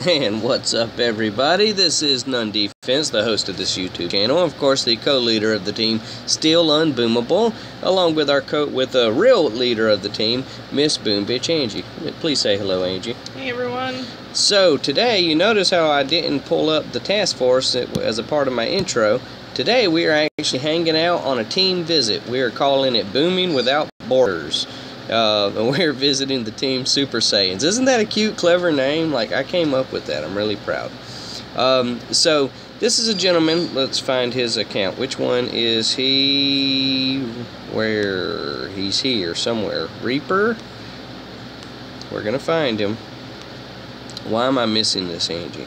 And what's up, everybody? This is None Defense, the host of this YouTube channel, of course the co-leader of the team, Still Unboomable, along with with a real leader of the team, Miss Boom Bitch Angie. Please say hello, Angie. Hey everyone. So today, you notice how I didn't pull up the task force as a part of my intro. Today we are actually hanging out on a team visit. We are calling it Booming Without Borders. We're visiting the team Super Sayians. Isn't that a cute, clever name? Like, I came up with that. I'm really proud. So, this is a gentleman. Let's find his account. Which one is he? Where? He's here somewhere. Reaper? We're going to find him. Why am I missing this, Angie?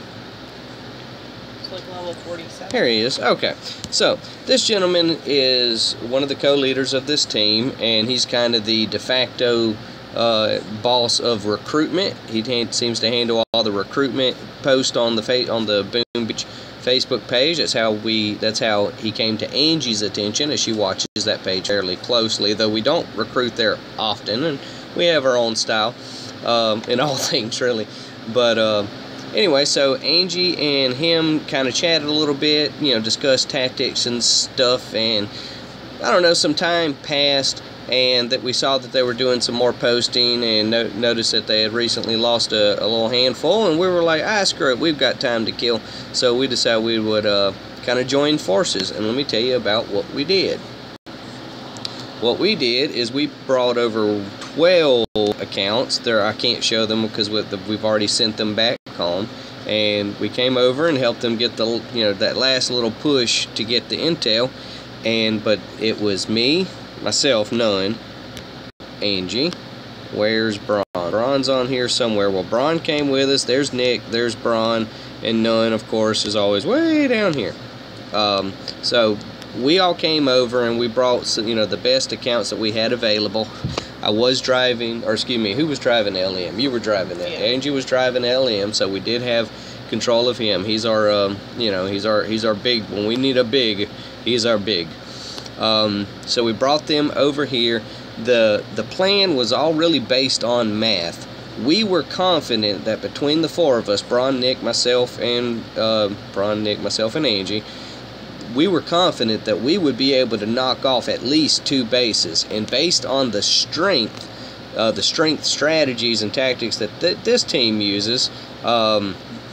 It's like level 47. Here he is. Okay. So, this gentleman is one of the co-leaders of this team, and he's kind of the de facto boss of recruitment. He seems to handle all the recruitment posts on the Boom Beach Facebook page. That's how he came to Angie's attention, as she watches that page fairly closely, though we don't recruit there often, and we have our own style in all things, really. But anyway, so Angie and him kind of chatted a little bit, discussed tactics and stuff, and I don't know, some time passed, and that we saw that they were doing some more posting, and noticed that they had recently lost a little handful, and we were like, screw it, we've got time to kill, so we decided we would kind of join forces, and let me tell you about what we did. What we did is we brought over 12 accounts. I can't show them because we've already sent them back home, and we came over and helped them get that last little push to get the intel. But it was me, myself, None, Angie. Where's Braun? Braun's on here somewhere. Well, Braun came with us. There's Nick. There's Braun, and None, of course, is always way down here. So we all came over and we brought the best accounts that we had available. I was driving, or excuse me, who was driving LM? You were driving that. Yeah. Angie was driving LM, so we did have control of him. He's our, he's our big. When we need a big, he's our big. So we brought them over here. The plan was all really based on math. We were confident that between the four of us, Braun, Nick, myself, and Angie, we were confident that we would be able to knock off at least 2 bases, and based on the strength strategies and tactics that this team uses,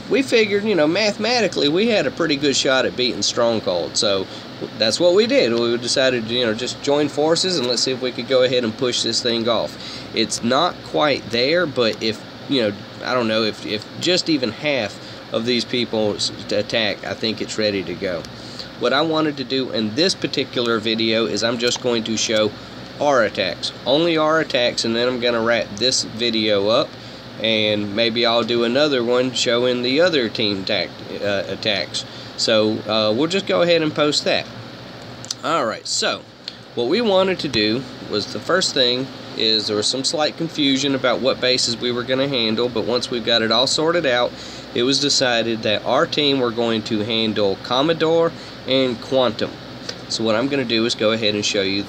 we figured, mathematically we had a pretty good shot at beating Stronghold. So that's what we did. We decided to, just join forces and let's see if we could go ahead and push this thing off. It's not quite there, but if, I don't know, if just even half of these people attack, I think it's ready to go. What I wanted to do in this particular video is I'm just going to show our attacks. Only our attacks, and then I'm going to wrap this video up, and maybe I'll do another one showing the other team attacks. So we'll just go ahead and post that. Alright, so what we wanted to do was, the first thing is there was some slight confusion about what bases we were going to handle, but once we've got it all sorted out, it was decided that our team were going to handle Commodore and Quantum. So what I'm going to do is go ahead and show you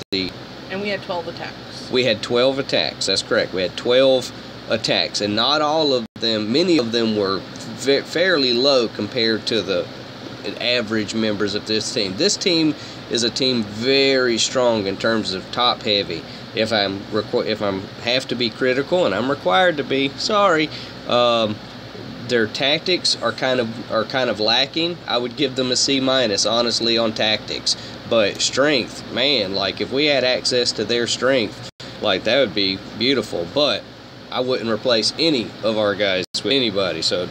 And we had 12 attacks. We had 12 attacks, that's correct. We had 12 attacks, and not all of them, many of them were fairly low compared to the average members of this team. This team is a team very strong in terms of top heavy. If I'm have to be critical, and I'm required to be, sorry, their tactics are kind of lacking. I would give them a C-, honestly, on tactics. But strength, man, like if we had access to their strength, like that would be beautiful. But I wouldn't replace any of our guys with anybody, so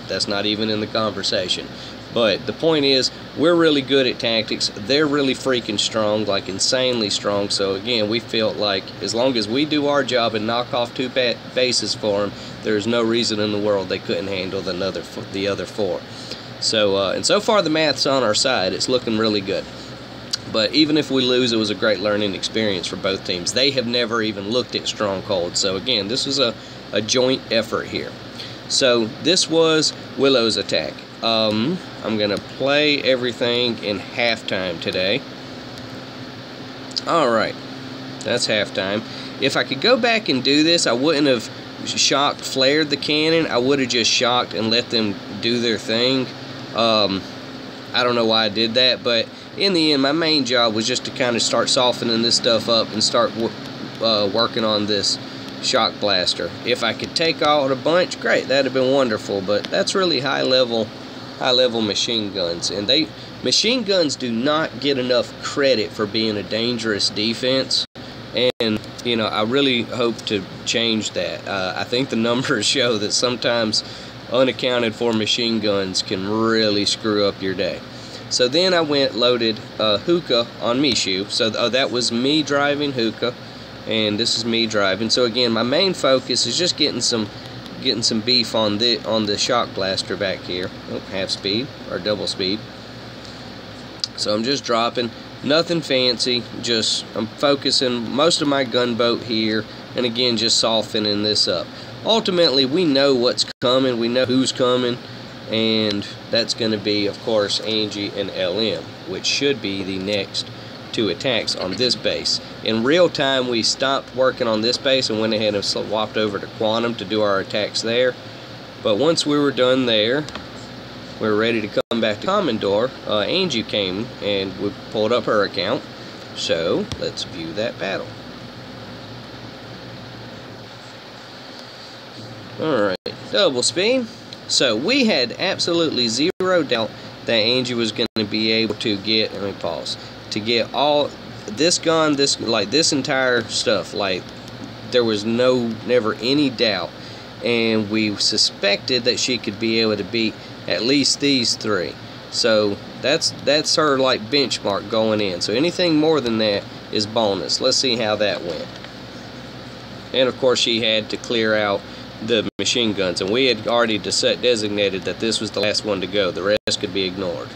that's not even in the conversation. But the point is, we're really good at tactics. They're really freaking strong, like insanely strong. So again, we felt like as long as we do our job and knock off 2 bases for them, there's no reason in the world they couldn't handle the other 4. So and so far the math's on our side. It's looking really good. But even if we lose, it was a great learning experience for both teams. They have never even looked at Stronghold. So again, this was a joint effort here. So this was Willow's attack. I'm going to play everything in halftime today. Alright, that's halftime. If I could go back and do this, I wouldn't have shocked, flared the cannon, I would have just shocked and let them do their thing. I don't know why I did that, but in the end, my main job was just to kind of start softening this stuff up and start working on this shock blaster. If I could take out a bunch, great, that'd have been wonderful, but that's really high level machine guns, and machine guns do not get enough credit for being a dangerous defense, and you know, I really hope to change that. I think the numbers show that sometimes unaccounted for machine guns can really screw up your day. So then I went loaded hookah on Mishu. So that was me driving hookah, and this is me driving. So again, my main focus is just getting some beef on the shock blaster back here. Oh, half speed or double speed. So I'm just dropping, nothing fancy. Just I'm focusing most of my gunboat here, and again, just softening this up. Ultimately, we know what's coming. We know who's coming. And that's going to be, of course, Angie and LM, which should be the next two attacks on this base. In real time, we stopped working on this base and went ahead and swapped over to Quantum to do our attacks there. But once we were done there, we were ready to come back to Commodore. Angie came and we pulled up her account. So let's view that battle. Alright, double speed. So we had absolutely zero doubt that Angie was going to be able to get, let me pause, to get all this gun, this entire stuff. Like, there was never any doubt, and we suspected that she could be able to beat at least these three. So that's her like benchmark going in. So anything more than that is bonus. Let's see how that went. And of course, she had to clear out the machine guns, and we had already designated that this was the last one to go. The rest could be ignored.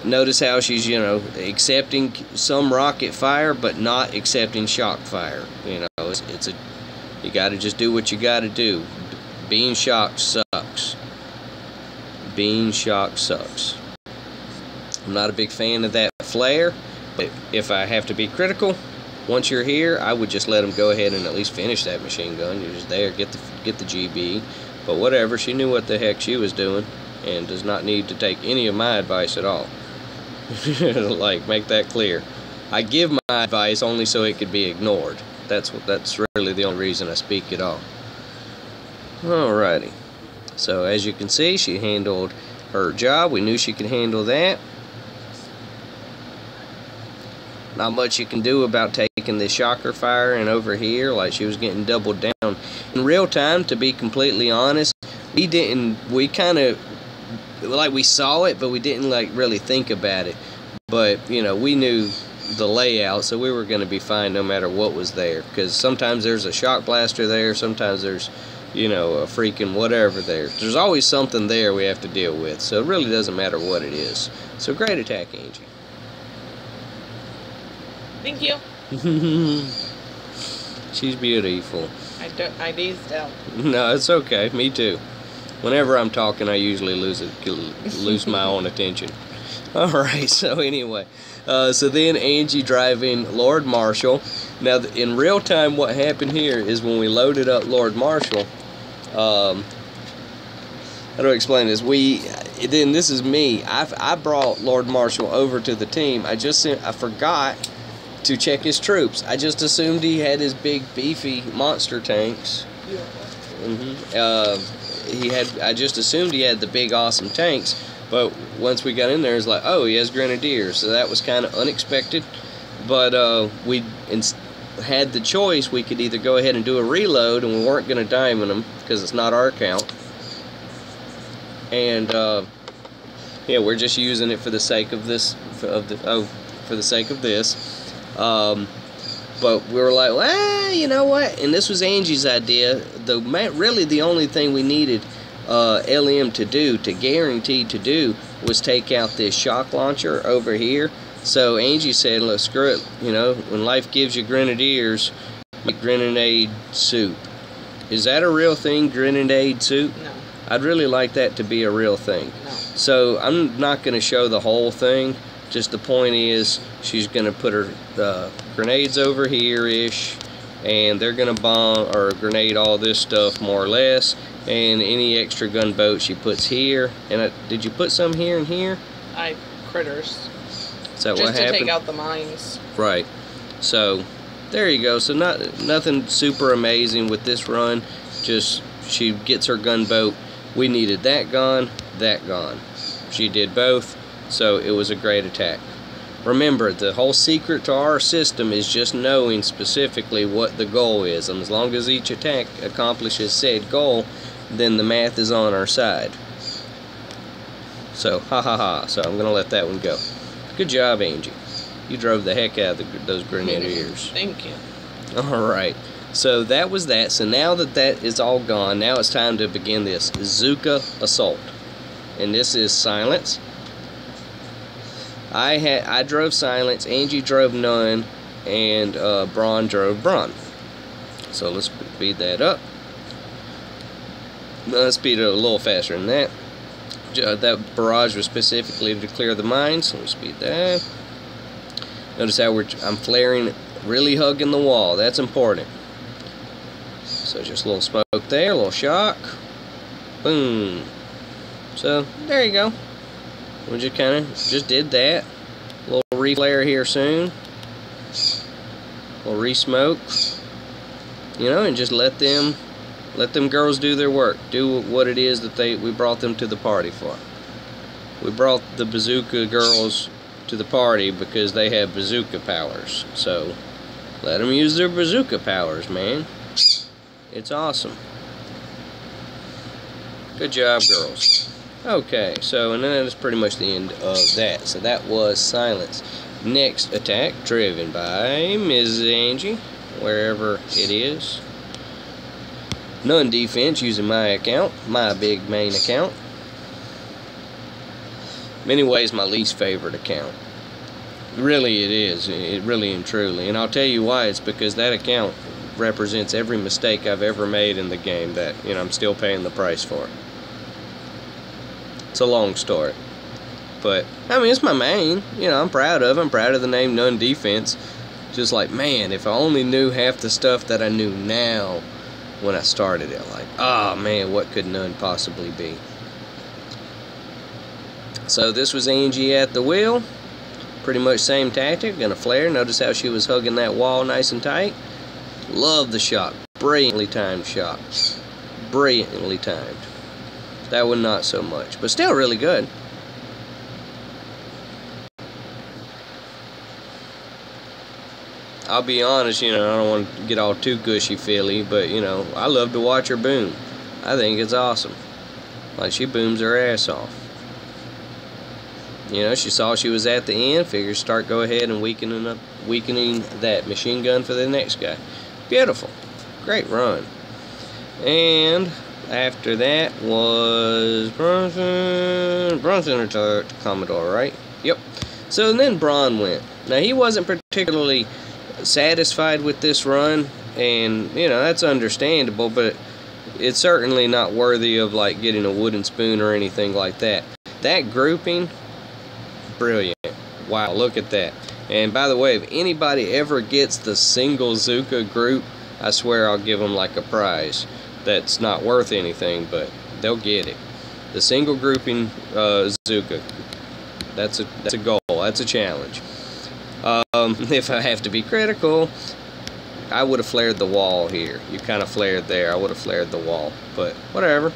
Notice how she's, you know, accepting some rocket fire but not accepting shock fire. You know, you got to just do what you got to do. Being shocked sucks. Being shocked sucks. I'm not a big fan of that flare, but if I have to be critical, once you're here, I would just let them go ahead and at least finish that machine gun. You're just there, get the GB. But whatever, she knew what the heck she was doing, and does not need to take any of my advice at all. Like, make that clear. I give my advice only so it could be ignored. That's really the only reason I speak at all. Alrighty. So as you can see, she handled her job. We knew she could handle that. Not much you can do about taking the shocker fire and over here, like she was getting doubled down. In real time, to be completely honest, we kind of, like, we saw it, but we didn't like really think about it. But, you know, we knew the layout, so we were going to be fine no matter what was there. Because sometimes there's a shock blaster there, sometimes there's, you know, a freaking whatever there. There's always something there we have to deal with, so it really doesn't matter what it is. So great attack, Angie. Thank you. She's beautiful. I dazed out. No, it's okay. Me too. Whenever I'm talking, I usually lose my own attention. Alright, so anyway. So then Angie driving Lord Marshall. Now, in real time, what happened here is when we loaded up Lord Marshall, how do I explain this? Then this is me. I brought Lord Marshall over to the team. I forgot to check his troops. I just assumed he had his big beefy monster tanks. I just assumed he had the big awesome tanks, but once we got in there, it's like, oh, he has grenadiers. So that was kind of unexpected. But we had the choice. We could either go ahead and do a reload, and we weren't going to diamond them because it's not our account. And yeah, we're just using it for the sake of this. For the sake of this. But we were like, well, you know what? And this was Angie's idea. Really, the only thing we needed LM to do, guarantee to do, was take out this shock launcher over here. So Angie said, look, screw it. You know, when life gives you grenadiers, make grenade soup. Is that a real thing, grenade soup? No. I'd really like that to be a real thing. No. So I'm not going to show the whole thing. Just the point is, she's gonna put her grenades over here-ish, and they're gonna bomb or grenade all this stuff more or less. And any extra gunboat she puts here. And did you put some here and here? Critters. Is that what happened? Just to take out the mines. Right. So there you go. So nothing super amazing with this run. Just she gets her gunboat. We needed that gone, that gone. She did both, so it was a great attack. Remember, the whole secret to our system is just knowing specifically what the goal is, and as long as each attack accomplishes said goal, then the math is on our side. So, ha ha ha. So I'm gonna let that one go. Good job, Angie. You drove the heck out of those grenadiers. Thank you. Alright, so that was that. So now that is all gone, now it's time to begin this Zuka assault. And this is silence. I drove silence, Angie drove none, and Braun drove Braun. So let's speed that up. Let's speed it a little faster than that. That barrage was specifically to clear the mines. Let me speed that. Notice how I'm flaring, really hugging the wall. That's important. So just a little smoke there, a little shock. Boom. So there you go. We just kind of did that. A little reflare here soon. A little re-smoke. You know, and just let them girls do their work. Do what it is that we brought them to the party for. We brought the bazooka girls to the party because they have bazooka powers. So let them use their bazooka powers, man. It's awesome. Good job, girls. Okay, so and then that's pretty much the end of that. So that was silence. Next attack, driven by Mrs. Angie, wherever it is. None defense using my account, my big main account. Many ways my least favorite account. Really it is, it really and truly. And I'll tell you why. It's because that account represents every mistake I've ever made in the game that, you know, I'm still paying the price for. It's a long story. But, I mean, it's my main. You know, I'm proud of it. I'm proud of the name None Defense. Just like, man, if I only knew half the stuff that I knew now when I started it. Like, oh, man, what could None possibly be? So this was Angie at the wheel. Pretty much same tactic. Gonna flare. Notice how she was hugging that wall nice and tight. Love the shot. Brilliantly timed shot. Brilliantly timed. That one not so much, but still really good. I'll be honest, you know, I don't want to get all too gushy-feely, but, you know, I love to watch her boom. I think it's awesome. Like, she booms her ass off. You know, she saw she was at the end, figures go ahead and weakening that machine gun for the next guy. Beautiful. Great run. And after that was Bronson retired Commodore, right? Yep. So then Braun went. Now, he wasn't particularly satisfied with this run, and, you know, that's understandable, but it's certainly not worthy of, like, getting a wooden spoon or anything like that. That grouping, brilliant. Wow, look at that. And by the way, if anybody ever gets the single Zuka group, I swear I'll give them like a prize. That's not worth anything, but they'll get it. The single grouping Zuka. That's a goal. That's a challenge. If I have to be critical, I would have flared the wall here. You kind of flared there. I would have flared the wall, but whatever.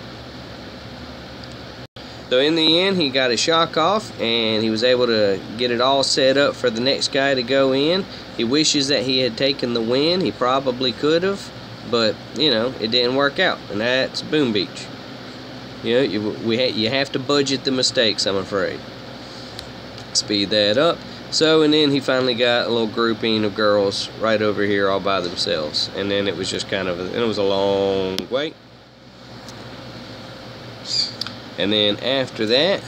So in the end, he got his shock off, and he was able to get it all set up for the next guy to go in. He wishes that he had taken the win. He probably could have, but, you know, it didn't work out, and that's Boom Beach. You know, you have to budget the mistakes, I'm afraid. Speed that up. So, and then he finally got a little grouping of girls right over here all by themselves. And then it was just kind of, it was a long wait. And then after that,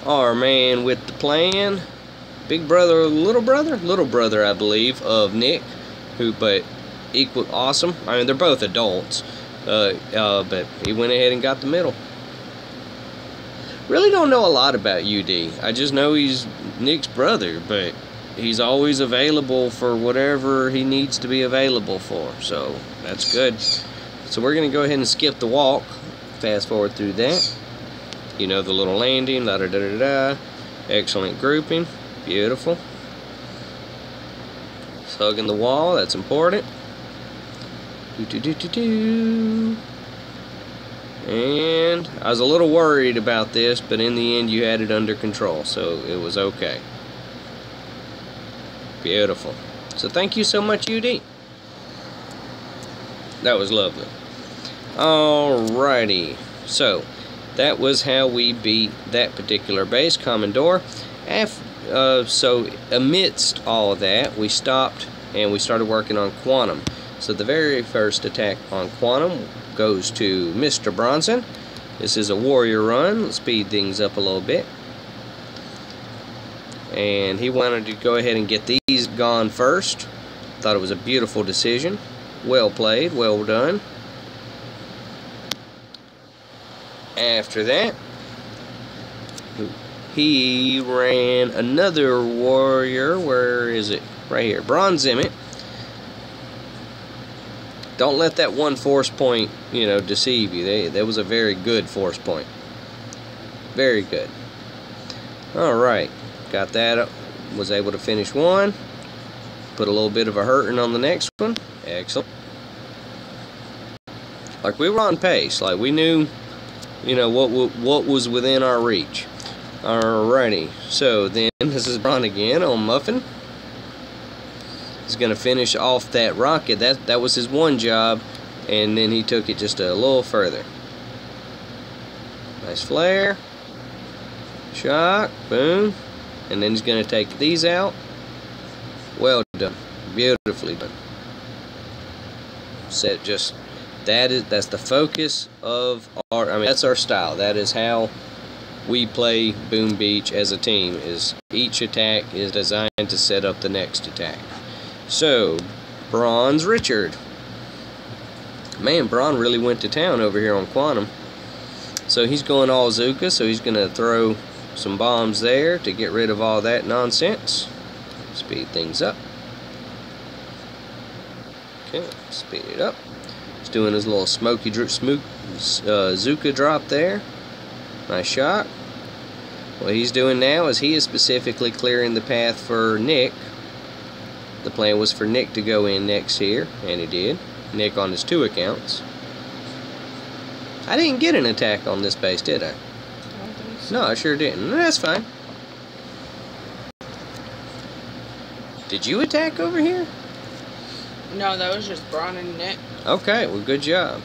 our man with the plan, big brother, little brother, I believe, of Nick, but equal awesome. I mean, they're both adults, but he went ahead and got the middle. Really don't know a lot about UD. I just know he's Nick's brother, but he's always available for whatever he needs to be available for. So that's good. So we're going to go ahead and skip the walk. Fast forward through that. You know, the little landing, da da da da da. Excellent grouping. Beautiful. Hugging the wall, that's important. Do do do do do. And I was a little worried about this, but in the end you had it under control, so it was okay. Beautiful. So thank you so much, UD. That was lovely. Alrighty. So that was how we beat that particular base, Commodore. So amidst all of that, we stopped and we started working on Quantum. So the very first attack on Quantum goes to Mr. Bronson. This is a warrior run. Let's speed things up a little bit. And he wanted to go ahead and get these gone first. Thought it was a beautiful decision. Well played, well done. After that, he ran another warrior. Where is it? Right here. Bronze Emmett. Don't let that one force point, you know, deceive you. That was a very good force point. Very good. Alright. Got that up. Was able to finish one. Put a little bit of a hurting on the next one. Excellent. Like, we were on pace. Like, we knew, you know, what was within our reach. Alrighty. So then, this is Bron again on Muffin. He's going to finish off that rocket. That was his one job, and then he took it just a little further. Nice flare. Shock. Boom. And then he's going to take these out. Well done. Beautifully done. Set just, that's the focus of our, I mean, that's our style. That is how we play Boom Beach as a team, is each attack is designed to set up the next attack. So, Bronze Richard. Man, Bron really went to town over here on Quantum. So he's going all Zuka, so he's going to throw some bombs there to get rid of all that nonsense. Speed things up. Okay, speed it up. He's doing his little Zuka drop there. Nice shot. What he's doing now is he is specifically clearing the path for Nick. The plan was for Nick to go in next here, and he did. Nick on his 2 accounts. I didn't get an attack on this base, did I? I don't think so. No, I sure didn't. That's fine. Did you attack over here? No, that was just Bron and Nick. Okay, well, good job.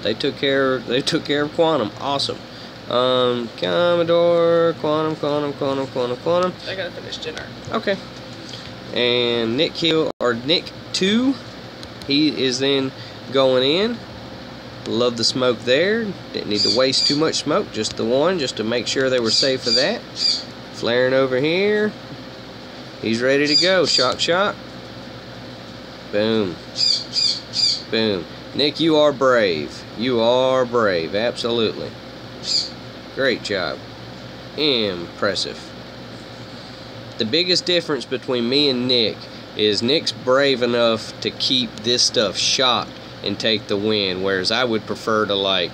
They took care of Quantum. Awesome. Commodore, Quantum. I gotta finish dinner. Okay. And Nick 2, he is then going in. Love the smoke there. Didn't need to waste too much smoke, just the one, just to make sure they were safe for that. Flaring over here. He's ready to go. Shock, shock. Boom. Boom. Nick, you are brave. You are brave, absolutely. Great job. Impressive. The biggest difference between me and Nick is Nick's brave enough to keep this stuff shot and take the win, whereas I would prefer to, like,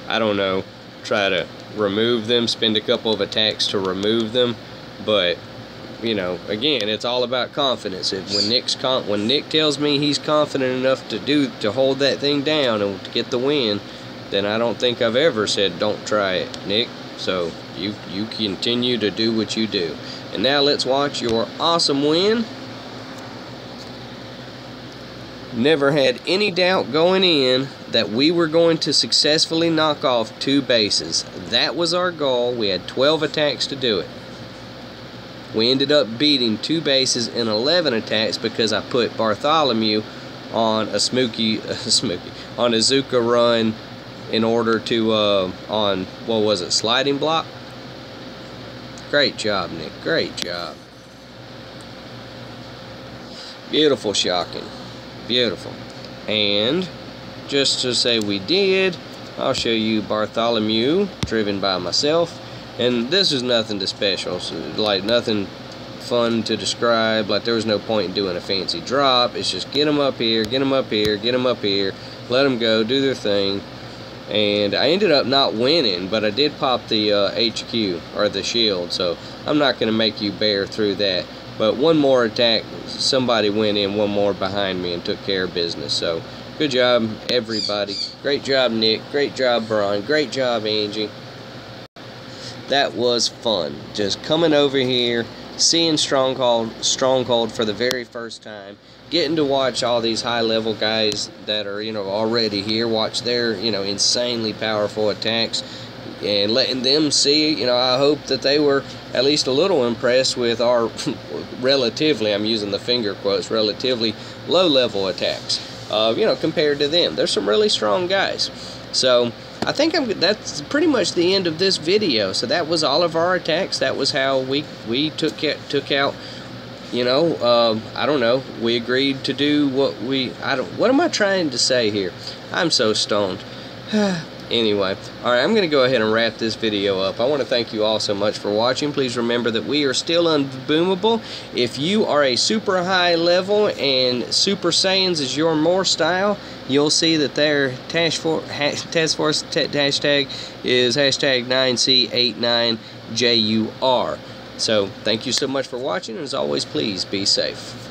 I don't know, try to remove them, spend a couple of attacks to remove them. But, you know, again, it's all about confidence. When Nick tells me he's confident enough to hold that thing down and to get the win, then I don't think I've ever said don't try it, Nick. So you continue to do what you do. And now let's watch your awesome win. Never had any doubt going in that we were going to successfully knock off 2 bases. That was our goal. We had 12 attacks to do it. We ended up beating 2 bases in 11 attacks because I put Bartholomew on a Zuka run in order to on, what was it, sliding block. Great job, Nick. Great job. Beautiful shocking. Beautiful. And just to say we did, I'll show you Bartholomew, driven by myself. And this is nothing too special, so like nothing fun to describe. Like there was no point in doing a fancy drop. It's just get them up here, get them up here, get them up here, let them go, do their thing. And I ended up not winning, but I did pop the HQ, or the shield, so I'm not going to make you bear through that. But one more attack, somebody went in one more behind me and took care of business. So good job, everybody. Great job, Nick. Great job, Brian. Great job, Angie. That was fun. Just coming over here, seeing Stronghold for the very first time, getting to watch all these high-level guys that are, you know, already here, watch their, you know, insanely powerful attacks, and letting them see, you know, I hope that they were at least a little impressed with our relatively, I'm using the finger quotes, relatively low-level attacks, you know, compared to them. There's some really strong guys. So I think that's pretty much the end of this video. So that was all of our attacks. That was how we took out, you know, I don't know, we agreed to do what am I trying to say here? I'm so stoned. Anyway, alright, I'm going to go ahead and wrap this video up. I want to thank you all so much for watching. Please remember that we are still unboomable. If you are a super high level and Super Saiyans is your more style, you'll see that their task force hashtag is hashtag 9C89JUR. So, thank you so much for watching, and as always, please be safe.